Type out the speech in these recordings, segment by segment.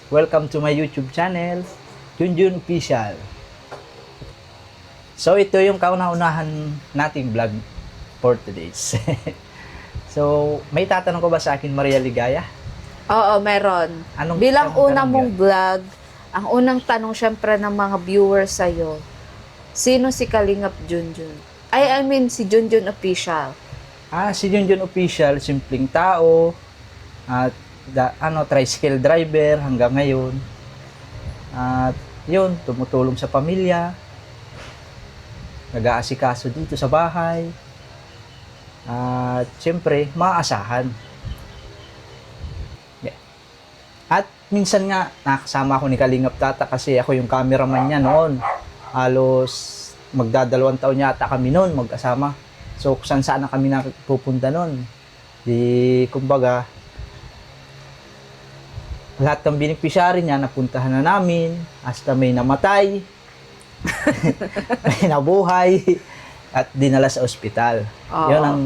Welcome to my YouTube channel, Junjun Official. So ito yung kauna-unahan nating vlog for today's. So may tatanong ko ba sa akin, Maria Ligaya? Oo, meron. Anong Bilang tanong una mong yan? vlog, ang unang tanong syempre ng mga viewers sa'yo, sino si Kalingap Junjun? I mean, si Junjun Official. Si Junjun Official, simpleng tao, at tricycle driver hanggang ngayon. At yun, tumutulong sa pamilya, nag-aasikaso dito sa bahay, at siyempre, maasahan. Yeah. At minsan nga, nakasama ako ni Kalingap Tata kasi ako yung cameraman niya noon. Halos magdadalawang taon yata kami noon, magkasama. So, kung saan na kami napupunta noon. Kumbaga, lahat ng beneficiary niya, napuntahan na namin, hasta may namatay, may nabuhay, at dinala sa ospital. Oo. Yun ang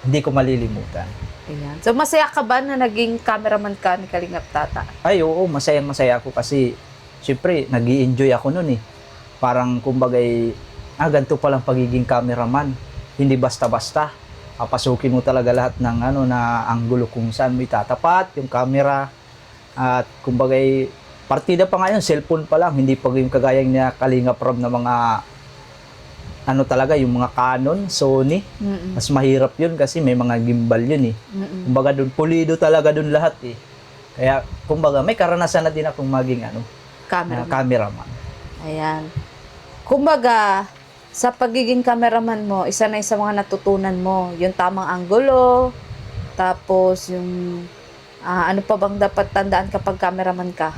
hindi ko malilimutan. Ayan. So, masaya ka ba na naging cameraman ka ni Kalingap Tata? Ay, oo, masayang-masaya ako kasi, syempre, nag-i-enjoy ako nun eh. Parang, kumbaga, ganito palang pagiging cameraman. Hindi basta-basta. Papasukin mo talaga lahat ng na anggulo kung saan mo itatapat, yung camera. At kumbaga, partida pa ngayon, cellphone pa lang, hindi pa yung kagayang niya Kalingap Rob na mga talaga, yung mga Canon, Sony. Mm-mm. Mas mahirap yun kasi may mga gimbal yun eh. Mm-mm. Kumbaga doon, pulido talaga doon lahat eh. Kaya, kumbaga, may karanasan na din akong maging cameraman. Ayan. Kumbaga, sa pagiging cameraman mo, isa na sa mga natutunan mo, yung tamang anggulo, tapos yung ano pa bang dapat tandaan kapag cameraman ka?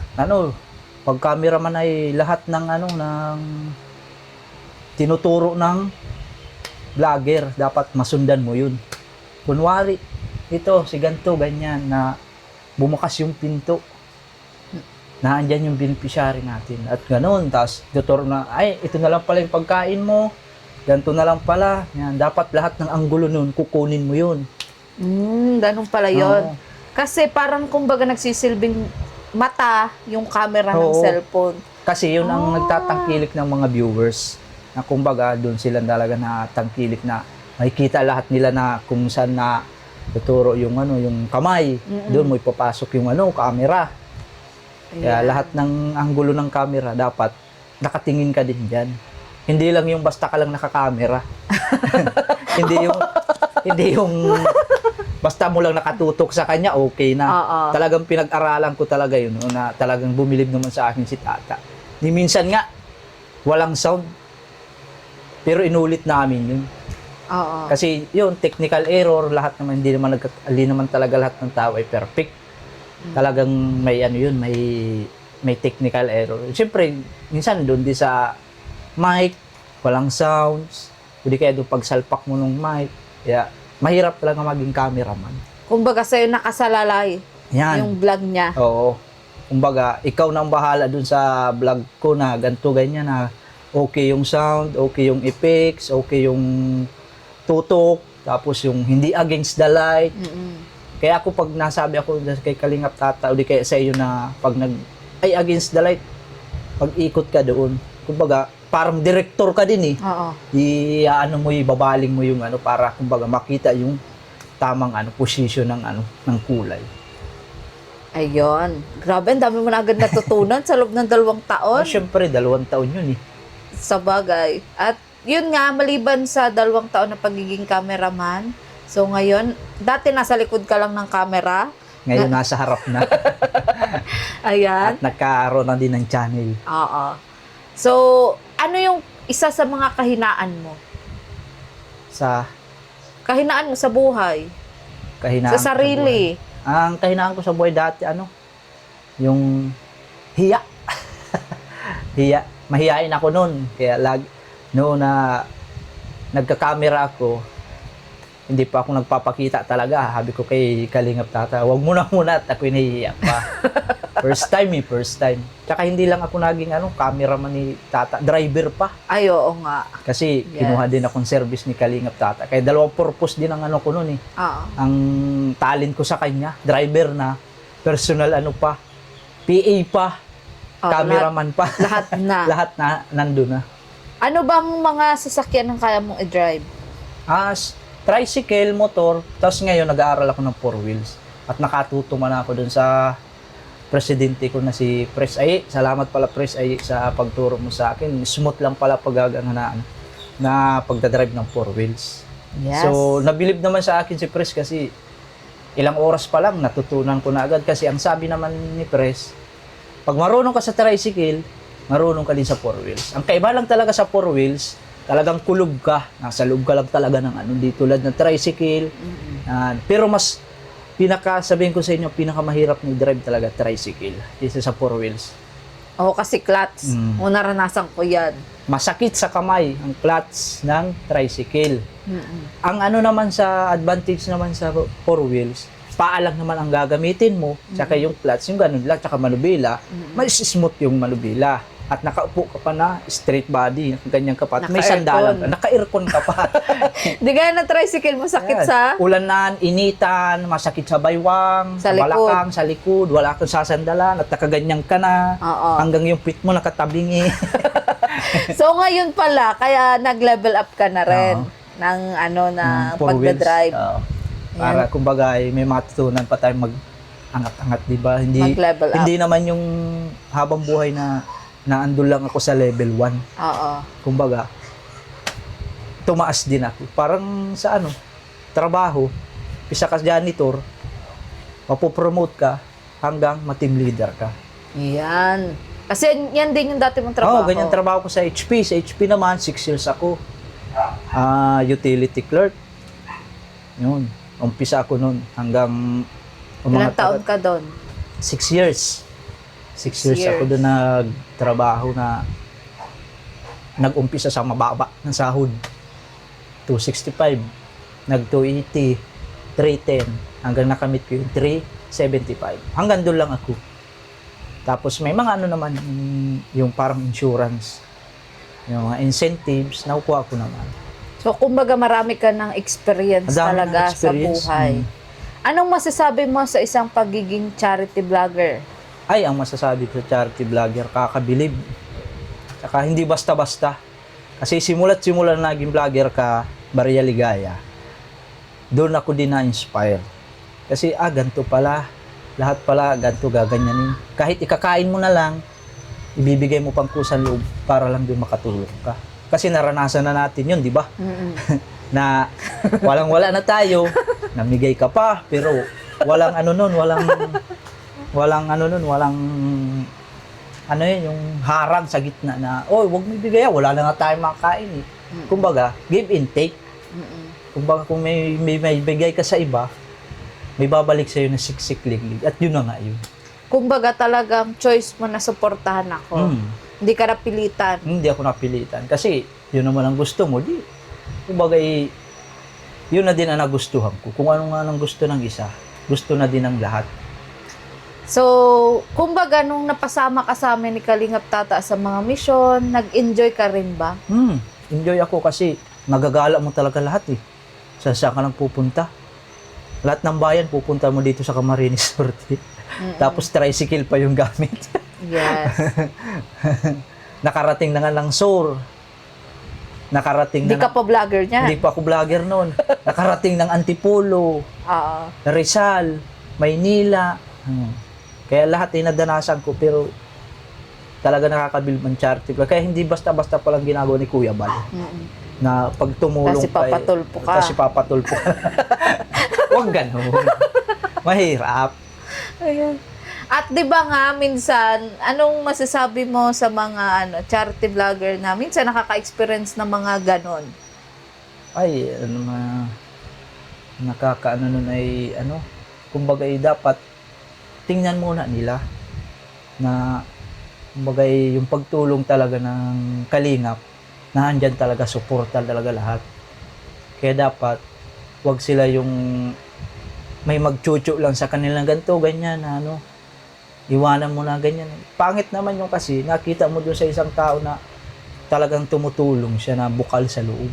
Pag cameraman ay lahat ng ng tinuturo ng vlogger, dapat masundan mo yun. Kunwari, ito, si ganito, ganyan, na bumukas yung pinto. Naandyan yung beneficiary natin. At ganun, tapos tuturo na, ito na lang pala yung pagkain mo, ganito na lang pala. Yan, dapat lahat ng anggulo nun, kukunin mo yun. Ganun pala yun. Oo. Kasi parang kumbaga nagsisilbing mata yung camera ng Oo. cellphone. Kasi yun ang nagtatangkilik ng mga viewers. Na kumbaga, doon sila talaga natangkilik na makikita lahat nila na kung saan na tuturo yung yung kamay. Doon mo ipapasok yung camera. Kaya Ayan. lahat ng anggulo ng camera dapat nakatingin ka din diyan. Hindi lang yung basta ka lang nakakamera. hindi yung basta mo lang nakatutok sa kanya, okay na. Oo. Talagang pinag-aralan ko talaga yun, na talagang bumilib naman sa akin si Tata. Ni minsan nga, walang sound. Pero inulit namin yun. Oo. Kasi yun, technical error, lahat naman, hindi naman talaga lahat ng tao ay perfect. Talagang may may technical error. Siyempre, minsan doon di sa mic, walang sounds, hindi kaya doon pagsalpak mo ng mic. Kaya, mahirap talaga maging cameraman. Kumbaga sa'yo nakasalalay Yan. yung vlog niya. Oo. Kumbaga, ikaw na ang bahala dun sa vlog ko na ganito, ganyan na okay yung sound, okay yung effects, okay yung tutok, tapos yung hindi against the light. Kaya ako pag nasabi ako kay Kalingap Tata o di kaya sa iyo na pag against the light, pag ikot ka doon, kumbaga, parang director ka din eh. Oo. Ibabaling mo yung para kumbaga makita yung tamang position ng kulay. Ayun. Grabe, ang dami mo na agad natutunan sa loob ng 2 taon. Syempre, 2 taon yun eh. Sa bagay. At yun nga, maliban sa 2 taon na pagiging cameraman, so ngayon, dati nasa likod ka lang ng camera. Ngayon nasa harap na. Ayan. At nagkaroon na din ng channel. Oo. So, ano yung isa sa mga kahinaan mo? Sa Kahinaan mo sa buhay? kahinaan Sa ko sarili? buhay. Ang kahinaan ko sa buhay dati, yung hiya. Hiya. Mahiyain ako noon. Kaya noon na nagka-camera ako, hindi pa ako nagpapakita talaga. Sabi ko kay Kalingap Tata, wag mo na muna at ako'y nahihiya pa. First time. Tsaka hindi lang ako naging cameraman ni Tata, driver pa. Ay, oo nga. Kasi Yes. kinuha din akong service ni Kalingap Tata. Kaya 2 purpose din ang ko noon eh. Oo. Ang talent ko sa kanya, driver na, personal pa. PA pa, Oh, cameraman pa. Lahat na. Lahat na, nandun na. Ano bang mga sasakyan ang kaya mong i-drive? Tricycle, motor, tapos ngayon nag-aaral ako ng 4 wheels. At nakatuto man ako dun sa presidente ko na si Pres Ay. Salamat pala Pres Ay sa pagturo mo sa akin. Smooth lang pala na pagdadrive ng 4 wheels. Yes. So, nabilib naman sa akin si Pres kasi ilang oras pa lang natutunan ko na agad kasi ang sabi naman ni Pres, pag marunong ka sa tricycle, marunong ka din sa 4 wheels. Ang kaiba lang talaga sa 4 wheels, talagang kulog ka. Nasa loob ka lang talaga ng di tulad ng tricycle. Pero mas sabihin ko sa inyo, pinakamahirap ni drive talaga tricycle kaysa sa 4 wheels. Oo, kasi clutch. Naranasan ko yan. Masakit sa kamay ang clutch ng tricycle. Ang naman sa advantage naman sa 4 wheels, paa lang naman ang gagamitin mo, tsaka yung clutch, yung ganun lang, tsaka manubila, mas smooth yung manubila. At nakaupo ka pa na straight body, ganyan ka pa. At may sandalan ka, naka-aircon ka pa. Di gaya na tricycle mo sakit sa? Ulanan, initan, masakit sa baywang, Sa sa likod. balakang, sa likod, wala kang sasandalan, at nakaganyan ka na, Oo. hanggang yung pit mo nakatabingi. So ngayon pala, kaya nag-level up ka na rin Oo. ng na 4 wheels. pagdadrive. Oo. Para kumbaga may matutunan pa tayong mag-angat-angat, di ba? Mag-level up. Hindi naman yung habang buhay na naandun lang ako sa level 1. Oo. Kumbaga, tumaas din ako. Parang sa trabaho, pisa ka janitor, mapopromote ka hanggang ma-team leader ka. Yan. Kasi yan din yung dati mong trabaho. Oo, ganyan trabaho ko sa HP. Sa HP naman, 6 years ako. Utility clerk. Yun. Umpisa ako nun hanggang Ilang taon ka doon? 6 years. 6 years ako doon nagtrabaho na nag-umpisa sa mababa ng sahod. 265, nag-280, 310, hanggang nakamit ko yung 375. Hanggang doon lang ako. Tapos may mga naman, yung parang insurance, yung mga incentives, nakukuha ko naman. So, kumbaga marami ka ng experience Madami talaga ng experience. sa buhay. Anong masasabi mo sa isang pagiging charity vlogger? Ay, ang masasabi ko sa charity vlogger, kakabilib. Saka hindi basta-basta. Kasi simula na naging vlogger ka, Barya Ligaya, doon ako din na-inspire. Kasi, ganito pala. Lahat pala, ganito gaganyanin. Kahit ikakain mo na lang, ibibigay mo pang kusang loob para lang din makatulong ka. Kasi naranasan na natin yun, di ba? Na walang-wala na tayo, namigay ka pa, pero walang yung harang sa gitna na, wag mo ibigay, wala na nga tayo makakain eh. Kumbaga, give and take. Kumbaga, kung may bigay ka sa iba, may babalik sa'yo na siksik-liglig. At yun na nga yun. Kumbaga talagang choice mo na suportahan ako. Hindi ka napilitan. Hindi ako napilitan. Kasi, yun naman ang gusto mo. Kumbaga, yun na din ang nagustuhan ko. Kung ano nga ang gusto ng isa, gusto na din ng lahat. So, kumbaga nung napasama ka sa amin ni Kalingap Tata sa mga misyon, nag-enjoy ka rin ba? Enjoy ako kasi nagagala mo talaga lahat eh. Saan ka lang pupunta. Lahat ng bayan pupunta mo dito sa Camarines Norte. Tapos tricycle pa yung gamit. Yes. Nakarating na nga ng Sur. Hindi ka pa vlogger niyan. Hindi pa ako vlogger noon. Nakarating ng Antipolo, Oo. Rizal, Maynila. Kaya lahat ay nadanasan ko pero talaga nakakabilb ng charity. Kaya hindi basta-basta palang ginagawa ni Kuya Bal. Na pag tumulong Kasi papatulpo ka. Kasi papatulpo ka. Huwag ganun. Mahirap. Ayun. At 'di ba nga minsan, anong masasabi mo sa mga charity vlogger na minsan nakaka-experience ng mga ganon? Ay, nakakaano nun ay kumbaga dapat tingnan muna nila na kumbaga yung pagtulong talaga ng Kalingap na andyan talaga, suporta talaga lahat. Kaya dapat wag sila yung may magchuchu lang sa kanilang ganito, ganyan na iwanan mo na ganyan. Pangit naman yung kasi nakita mo doon sa isang tao na talagang tumutulong siya na bukal sa loob.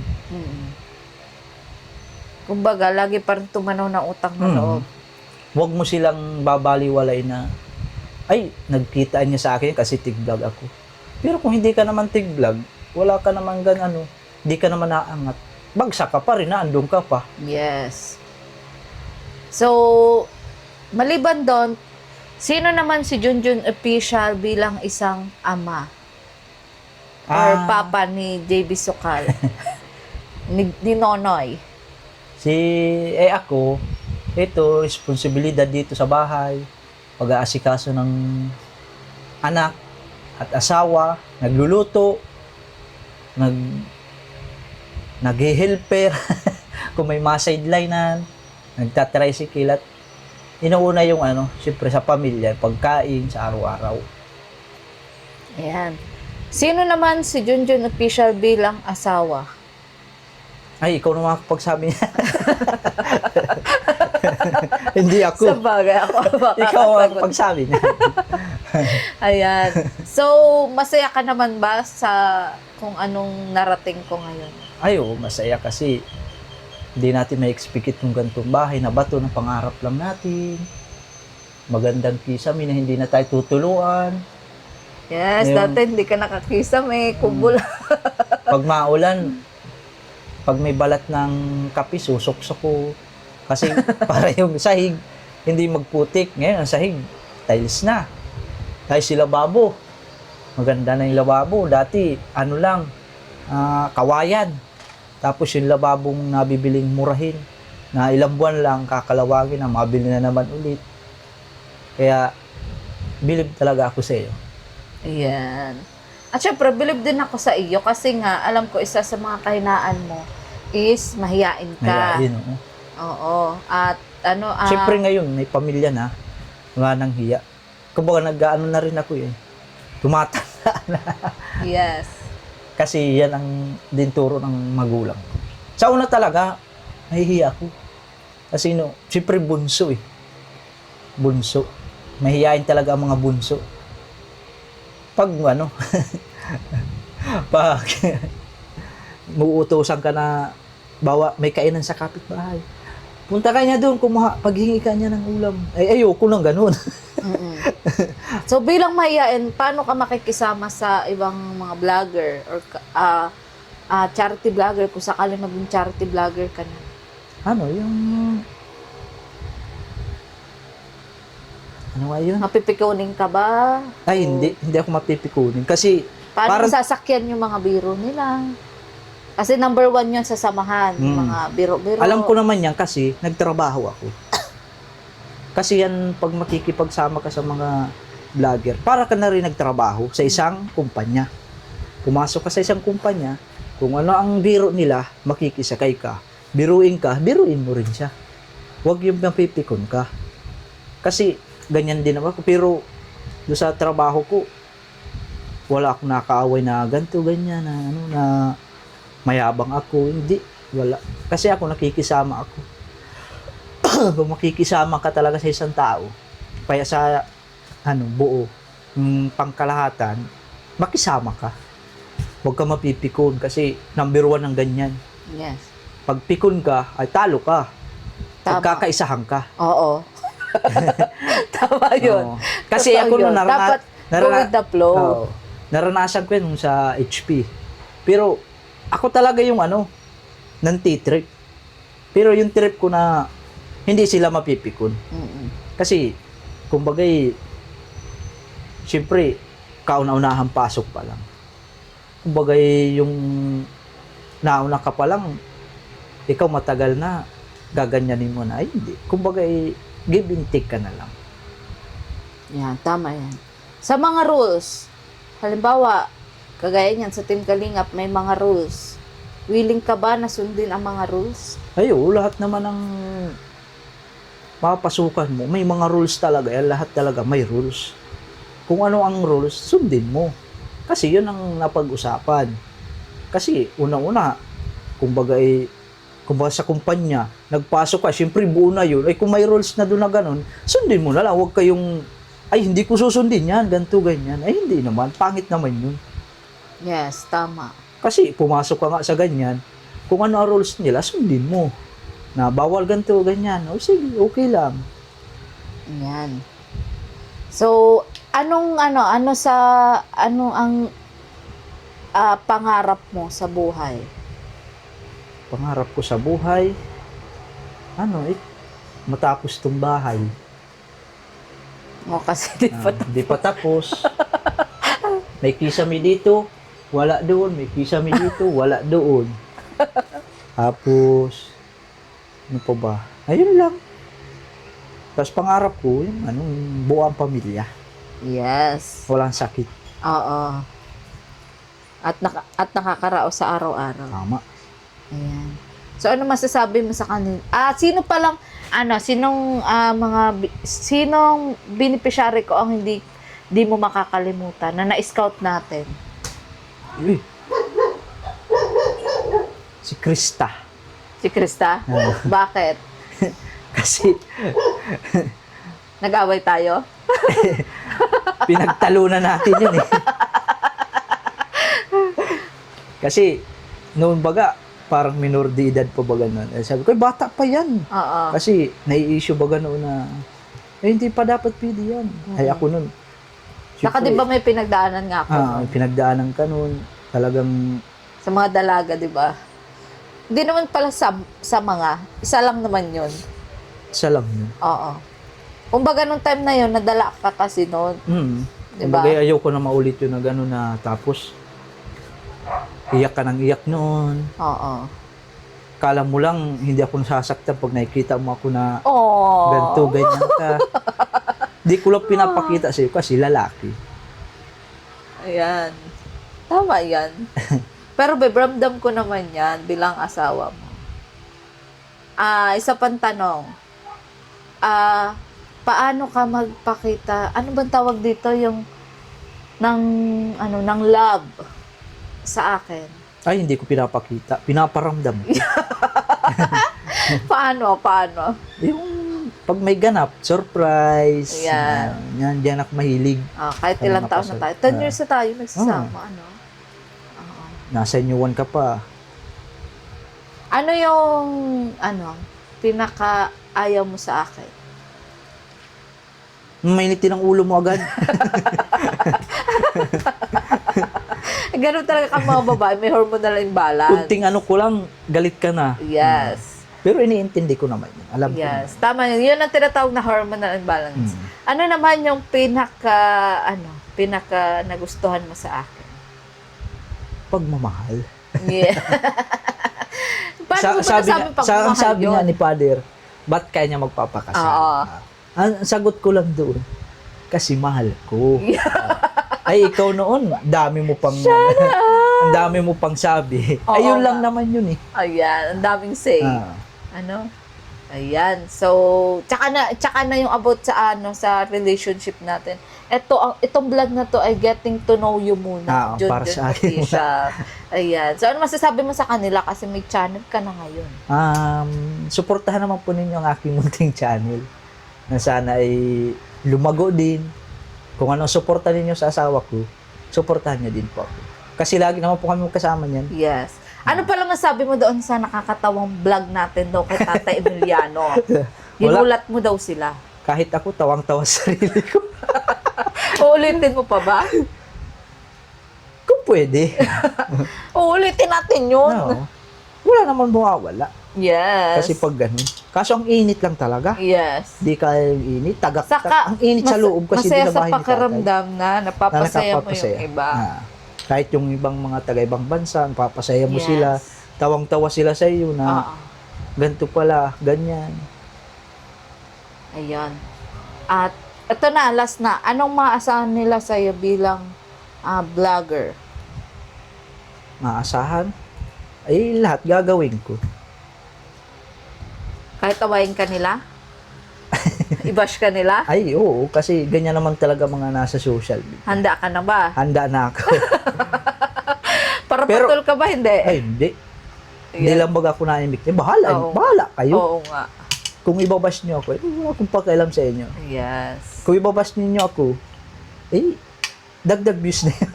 Kumbaga, lagi pa rin tumanaw ng utang na loob. Huwag mo silang babaliwalay na ay, nagkitaan niya sa akin kasi tig-vlog ako. Pero kung hindi ka naman tig-vlog, wala ka naman hindi ka naman naangat. Bagsak ka pa rin, naandun ka pa. Yes. So, maliban doon, sino naman si Junjun Official bilang isang ama? Or papa ni JB Sukal? ni Nonoy? Ako, ito, responsibilidad dito sa bahay, pag-aasikaso ng anak at asawa, nagluluto, nag-helper, kung may ma-sidelinean, nagtatricycle at inuuna yung syempre sa pamilya, pagkain sa araw-araw. Ayan. Sino naman si Junjun Official bilang asawa? Ay, ikaw naman pagsabi niya. Hindi ako. Sa bagay, ako Ikaw ang pagsabi niya. Ayan. So, masaya ka naman ba sa kung anong narating ko ngayon? Ay, oo, masaya kasi hindi natin ma-expect itong ganitong bahay na bato ng pangarap lang natin. Magandang kisame na hindi na tayo tutuluan. Yes, dati hindi ka nakakisam kubo lang. Pag maulan, pag may balat ng kape, susok-sok ko. Kasi para yung sahig, hindi magputik. Ngayon, ang sahig, tiles na. Dahil si lababo. Maganda na yung lababo. Dati, kawayan. Tapos yung lababong nabibiling murahin, na ilang buwan lang kakalawagin na mabili na naman ulit. Kaya, bilib talaga ako sa iyo. Ayan. At syempre, bilib din ako sa iyo kasi nga, alam ko isa sa mga kahinaan mo is mahiyain ka. Mahiyain, oo. Oo. At Siyempre ngayon, may pamilya na, wala nang hiya. Kumbaga na rin ako tumatanda na. Yes. Kasi yan ang dinturo ng magulang. Sa una talaga, nahihiya ako. Kasi siyempre bunso Bunso. Mahihiyain talaga ang mga bunso. Pag pag muuutosan ka na may kainan sa kapitbahay. Punta ka niya doon, paghingi ka niya ng ulam. Ay, ayoko nang ganun. So, bilang mahiyain, paano ka makikisama sa ibang mga vlogger or charity vlogger kung sakali maging charity vlogger ka na? Ano nga yun? Mapipikunin ka ba? Ay, hindi ako mapipikunin. Kasi, paano sasakyan yung mga biro nila? Kasi number 1 yun sa samahan, yung mga biro-biro. Alam ko naman yan kasi nagtrabaho ako. Kasi yan, pag makikipagsama ka sa mga vlogger, para ka na rin nagtrabaho sa isang kumpanya. Pumasok ka sa isang kumpanya, kung ano ang biro nila, makikisakay ka. Biruin mo rin siya. Huwag yung mapipikon ka. Kasi, ganyan din ako. Pero, doon sa trabaho ko, wala akong nakaaway na ganito, ganyan, na mayabang ako. Hindi, wala. Kasi ako nakikisama ako. Kung makikisama ka talaga sa isang tao, kaya sa buo, yung pangkalahatan, makisama ka. Huwag ka mapipikon kasi number 1 ng ganyan. Yes. Pag pikon ka, ay talo ka. Tama. Pagkakaisahan ka. Oo. Tama yun. Oo. Kasi ako nung dapat go with the flow. Naranasan ko yun sa HP. Pero ako talaga yung nanti-trip. Pero yung trip ko na hindi sila mapipikon. Kasi, kumbagay, siyempre, kauna-unahang pasok pa lang. Kumbagay, yung nauna ka pa lang, ikaw matagal na, gaganyanin mo na. Ay, hindi. Kumbagay, give and take ka na lang. Yan, tama yan. Sa mga rules, halimbawa, kagaya niyan sa Team Kalingap, may mga rules. Willing ka ba na sundin ang mga rules? Ayo, lahat naman ng mapasukan mo, may mga rules talaga. Yan, lahat talaga may rules. Kung ano ang rules, sundin mo. Kasi yun ang napag-usapan. Kasi una-una, kumbaga sa kumpanya, nagpasok ka, syempre buo na yun. Ay kung may rules na doon na ganun, sundin mo na lang. Huwag kayong, ay hindi ko susundin yan, ganito, ganyan. Ay hindi naman, pangit naman yun. Yes, tama. Kasi pumasok ka nga sa ganyan, kung ano ang rules nila, sundin mo. Na bawal ganito, ganyan. O sige, okay lang. Yan. So, ano ang pangarap mo sa buhay? Pangarap ko sa buhay, matapos tong bahay. O kasi di pa Di pa tapos. May kisame dito, wala doon. May kisame dito, wala doon. Tapos, ano pa ba? Ayun lang. Tapos pangarap ko, yung buo ang pamilya. Yes. Walang sakit. Oo. At nakakaraos sa araw-araw. Tama. Ayan. So, ano masasabi mo sa kanila? Sino palang, sinong beneficiary ko ang hindi mo makakalimutan na na-scout natin? Uy. Si Krista. Si Krista? Bakit? Kasi Nag-away tayo? pinagtalunan natin yun eh. Kasi noon baga, parang minor de edad pa baga noon. Sabi ko, bata pa yan. Oo. Kasi nai-issue baga noon na, hindi pa dapat pwede yan. Ay ako noon. Saka di ba may pinagdaanan nga ako? Pinagdaanan ka noon. Talagang, Sa mga dalaga, di ba? Hindi naman pala sa mga. Isa lang naman yun. isa lang yun. Oo. Kumbaga nung time na yun, nadala ka kasi noon. Diba? Kumbaga, ayaw ko na maulit yun na gano'n na tapos, iyak ka ng iyak noon. Oo. Kala mo lang, hindi ako nasasaktan pag nakikita mo ako na Oh. ganito, ganyan ka. Di ko lang pinapakita sa'yo kasi lalaki. Ayan. Tama yan. Pero ramdam ko naman yan bilang asawa mo. Isa pang tanong. Paano ka magpakita? Ano bang tawag dito yung ng love sa akin? Ay, hindi ko pinapakita. Pinaparamdam ko. Paano? Yung pag may ganap, surprise. Yan. Yan, diyan ako mahilig. Kahit Ano ilang taon na tayo. 10 years na tayo nagsasama. Ano? Oo. Nasa inyuan ka pa. Ano yung pinaka ayaw mo sa akin? Mainitin ang ulo mo agad. Ganun talaga ka mga babae, may hormonal imbalance. Kunting ano ko lang, galit ka na. Yes. Pero iniintindi ko naman yun. Alam ko Yes. Tama yun. Yun ang tinatawag na hormonal imbalance. Ano naman yung pinaka nagustuhan mo sa akin? pagmamahal. Yeah. Paano mo Sabi pagmamahal sabi yun? nga ni Father, ba't kaya niya magpapakasal? Oo. Ang sagot ko lang doon, kasi mahal ko. Ay, ikaw noon, dami mo pang ang dami mo pang sabi. Oo Ayun nga. lang naman yun eh. Ayan, ang daming say. Ano? Ayan. So, tsaka na yung about sa sa relationship natin. Itong vlog na to ay getting to know you muna. Para sa akin Patricia. Ayan. So, ano masasabi mo sa kanila kasi may channel ka na ngayon? Suportahan naman po ninyo ang aking munting channel. Na sana ay lumago din. Kung anong suporta ninyo sa asawa ko, suportahan niyo din po ako. Kasi lagi naman po kami kasama niyan. Yes. Ano pala masabi mo doon sa nakakatawang vlog natin daw kay Tata Emiliano? Ginulat mo daw sila. Kahit ako, tawang-tawa sa sarili ko. Uulitin mo pa ba? Kung pwede. Uulitin natin yun. No. Wala naman mawawala. Yes. Kasi pag ganun. Kaso ang init lang talaga. Yes. Di kaya yung init. Saka, ang init sa loob kasi masaya di na bahay sa ni tatay. pakiramdam na napapasaya mo nakakapasaya. yung iba. Kahit yung ibang mga taga-ibang bansa, napapasaya mo Yes. sila. Tawang-tawa sila sa iyo na Oo. ganito pala, ganyan. Ayun. At ito na, last na. Anong maasahan nila sa'yo bilang vlogger? Maasahan? Ay, lahat gagawin ko. Kahit awayin ka nila? I-bash ka nila? Ay, oo. Kasi ganyan naman talaga mga nasa social media. Handa ka na ba? Handa na ako. Para Pero- patol ka ba? Hindi. Ay, hindi. Hindi Ayan. lang baga ako naimik. Bahala. Oo. Bahala kayo. Oo nga. Kung ibabash niyo ako, wala akong pakialam sa inyo. Yes. Kung ibabash niyo ako, dagdag views na yan.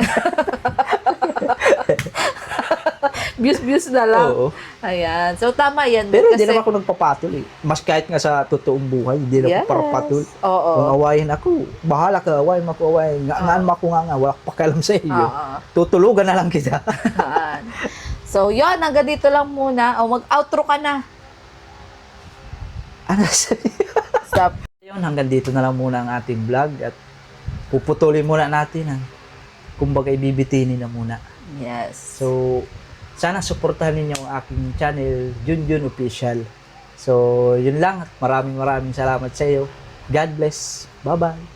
Views na lang. Oo. Ayan. So, tama yan. Pero hindi Kasi- naman ako nagpapatol eh. Mas kahit nga sa totoong buhay, hindi naman Yes. ako parapatol. Oo. Kung awayin ako, bahala ka, awayin mo ako, awayin. Ngaan mo ako nga, wala ko pakialam sa iyo. Oo. Tutulugan na lang kita. Ayan. So, yun. Hanggang dito lang muna. O, mag-outro ka na. Ano Stop. Yun, hanggang dito na lang muna ang ating vlog at puputulin muna natin ang kumbaga ibibitinin na muna. Yes. So, sana suportahan ninyo ang aking channel, Junjun Official. So, yun lang at maraming salamat sa iyo. God bless. Bye-bye.